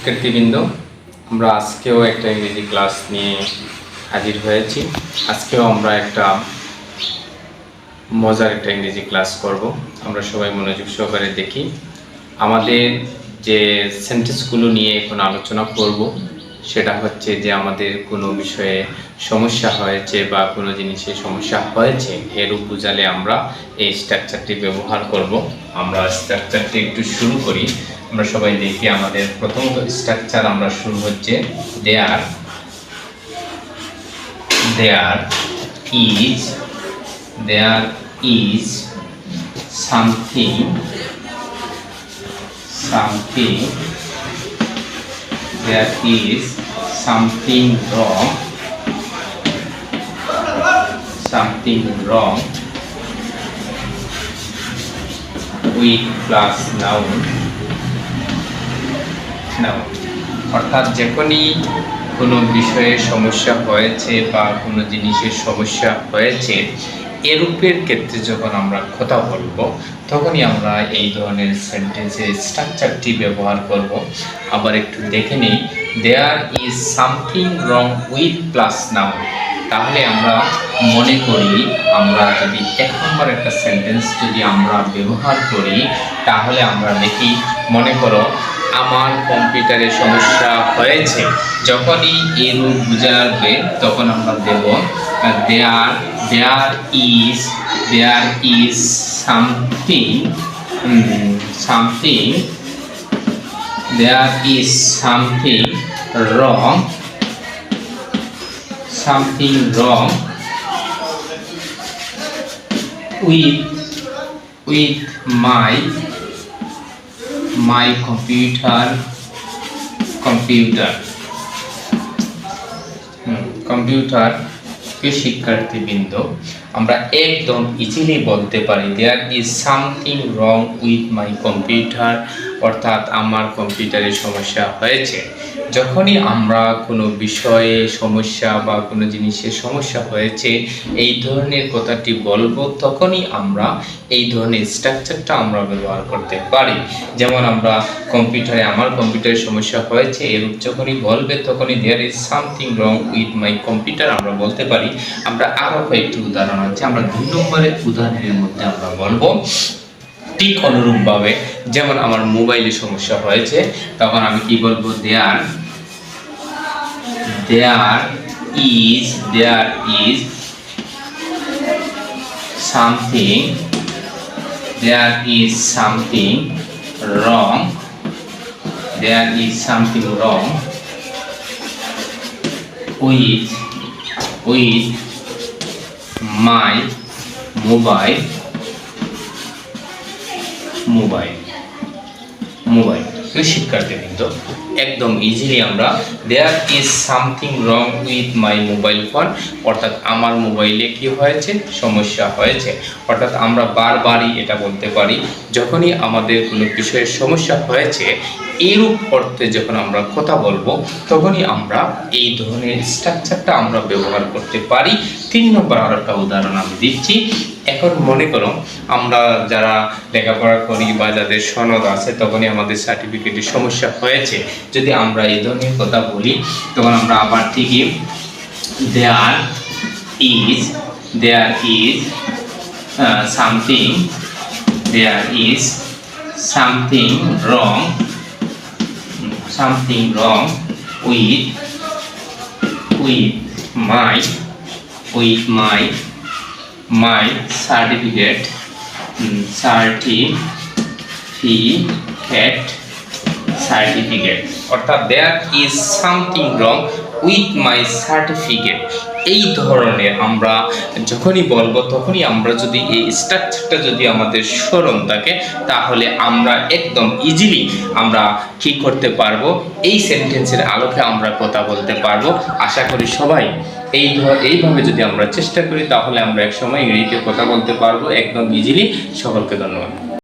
শিক্ষার্থীবৃন্দ, আমরা আজকেও একটা ইংরেজি ক্লাস নিয়ে হাজির হয়েছি। আজকেও আমরা একটা মজার একটা ইংরেজি ক্লাস করব। আমরা সবাই মনোযোগ সহকারে দেখি। আমাদের যে সেন্টেন্সগুলো নিয়ে এখন আলোচনা করব সেটা হচ্ছে যে আমাদের কোনো বিষয়ে সমস্যা হয়েছে বা কোনো জিনিসে সমস্যা হয়েছে, এর বুঝালে আমরা এই স্ট্রাকচারটি ব্যবহার করব। আমরা স্ট্রাকচারটি একটু শুরু করি। আমরা সবাই দেখি আমাদের প্রথমত স্ট্রাকচার আমরা শুরু হচ্ছে there is something there is something wrong with plus noun অর্থাৎ যখনই কোনো বিষয়ে সমস্যা হয়েছে বা কোনো জিনিসের সমস্যা হয়েছে, এরূপের ক্ষেত্রে যখন আমরা কথা বলবো তখনই আমরা এই ধরনের সেন্টেন্সের স্ট্রাকচারটি ব্যবহার করব। আবার একটু দেখে নিই, there is something wrong with plus noun. তাহলে আমরা মনে করি, আমরা যদি এক নম্বর একটা সেন্টেন্স যদি আমরা ব্যবহার করি তাহলে আমরা দেখি, মনে করো আমার কম্পিউটারে সমস্যা হয়েছে। যখনই এরূপ বুঝাবে তখন আমরা দেব there is something wrong with my computer শিক্ষার্থীবৃন্দ, আমরা একদম ইজিলি বলতে পারি there is something wrong with my computer, অর্থাৎ আমার কম্পিউটারে সমস্যা হয়েছে। যখনই আমরা কোনো বিষয়ে সমস্যা বা কোনো জিনিসের সমস্যা হয়েছে এই ধরনের কথাটি বলবো, তখনই আমরা এই ধরনের স্ট্রাকচারটা আমরা ব্যবহার করতে পারি। যেমন আমরা আমার কম্পিউটারে সমস্যা হয়েছে, এরূপ যখনই বলবে তখনই there is something wrong with my computer আমরা বলতে পারি। আমরা আরও কয়েকটি উদাহরণ আছে, আমরা 2 নম্বরের উদাহরণের মধ্যে আমরা বলবো ঠিক অনুরূপভাবে। যেমন আমার মোবাইলে সমস্যা হয়েছে, তখন আমি কি বলবো, there is something wrong with my mobile শিক্ষার্থীবৃন্দ, একদম ইজিলি আমরা there is something wrong with my mobile phone, অর্থাৎ আমার মোবাইলে কি হয়েছে, সমস্যা হয়েছে। অর্থাৎ আমরা বারবারই এটা বলতে পারি, যখনই আমাদের কোনো বিষয়ের সমস্যা হয়েছে এইরূপ অর্থে যখন আমরা কথা বলবো তখনই আমরা এই ধরনের স্ট্রাকচারটা আমরা ব্যবহার করতে পারি। 3 নম্বর আর একটা উদাহরণ আমি দিচ্ছি। এখন মনে করো আমরা যারা লেখাপড়া করি বা যাদের সনদ আছে, তখনই আমাদের সার্টিফিকেটের সমস্যা হয়েছে। যদি আমরা এই ধরনের কথা বলি তখন আমরা আবার ঠিকই there is something wrong with my certificate, অর্থাৎ there is something wrong with my certificate। এই ধরনের আমরা যখনই বলবো তখনই আমরা যদি এই স্ট্রাকচারটা যদি আমাদের স্মরণ থাকে তাহলে আমরা একদম ইজিলি আমরা কি করতে পারবো, এই সেন্টেন্সের আলোকে আমরা কথা বলতে পারবো। আশা করি সবাই এইভাবে যদি আমরা চেষ্টা করি তাহলে আমরা একসময় ইংরেজিতে কথা বলতে পারবো একদম ইজিলি। সকলকে ধন্যবাদ।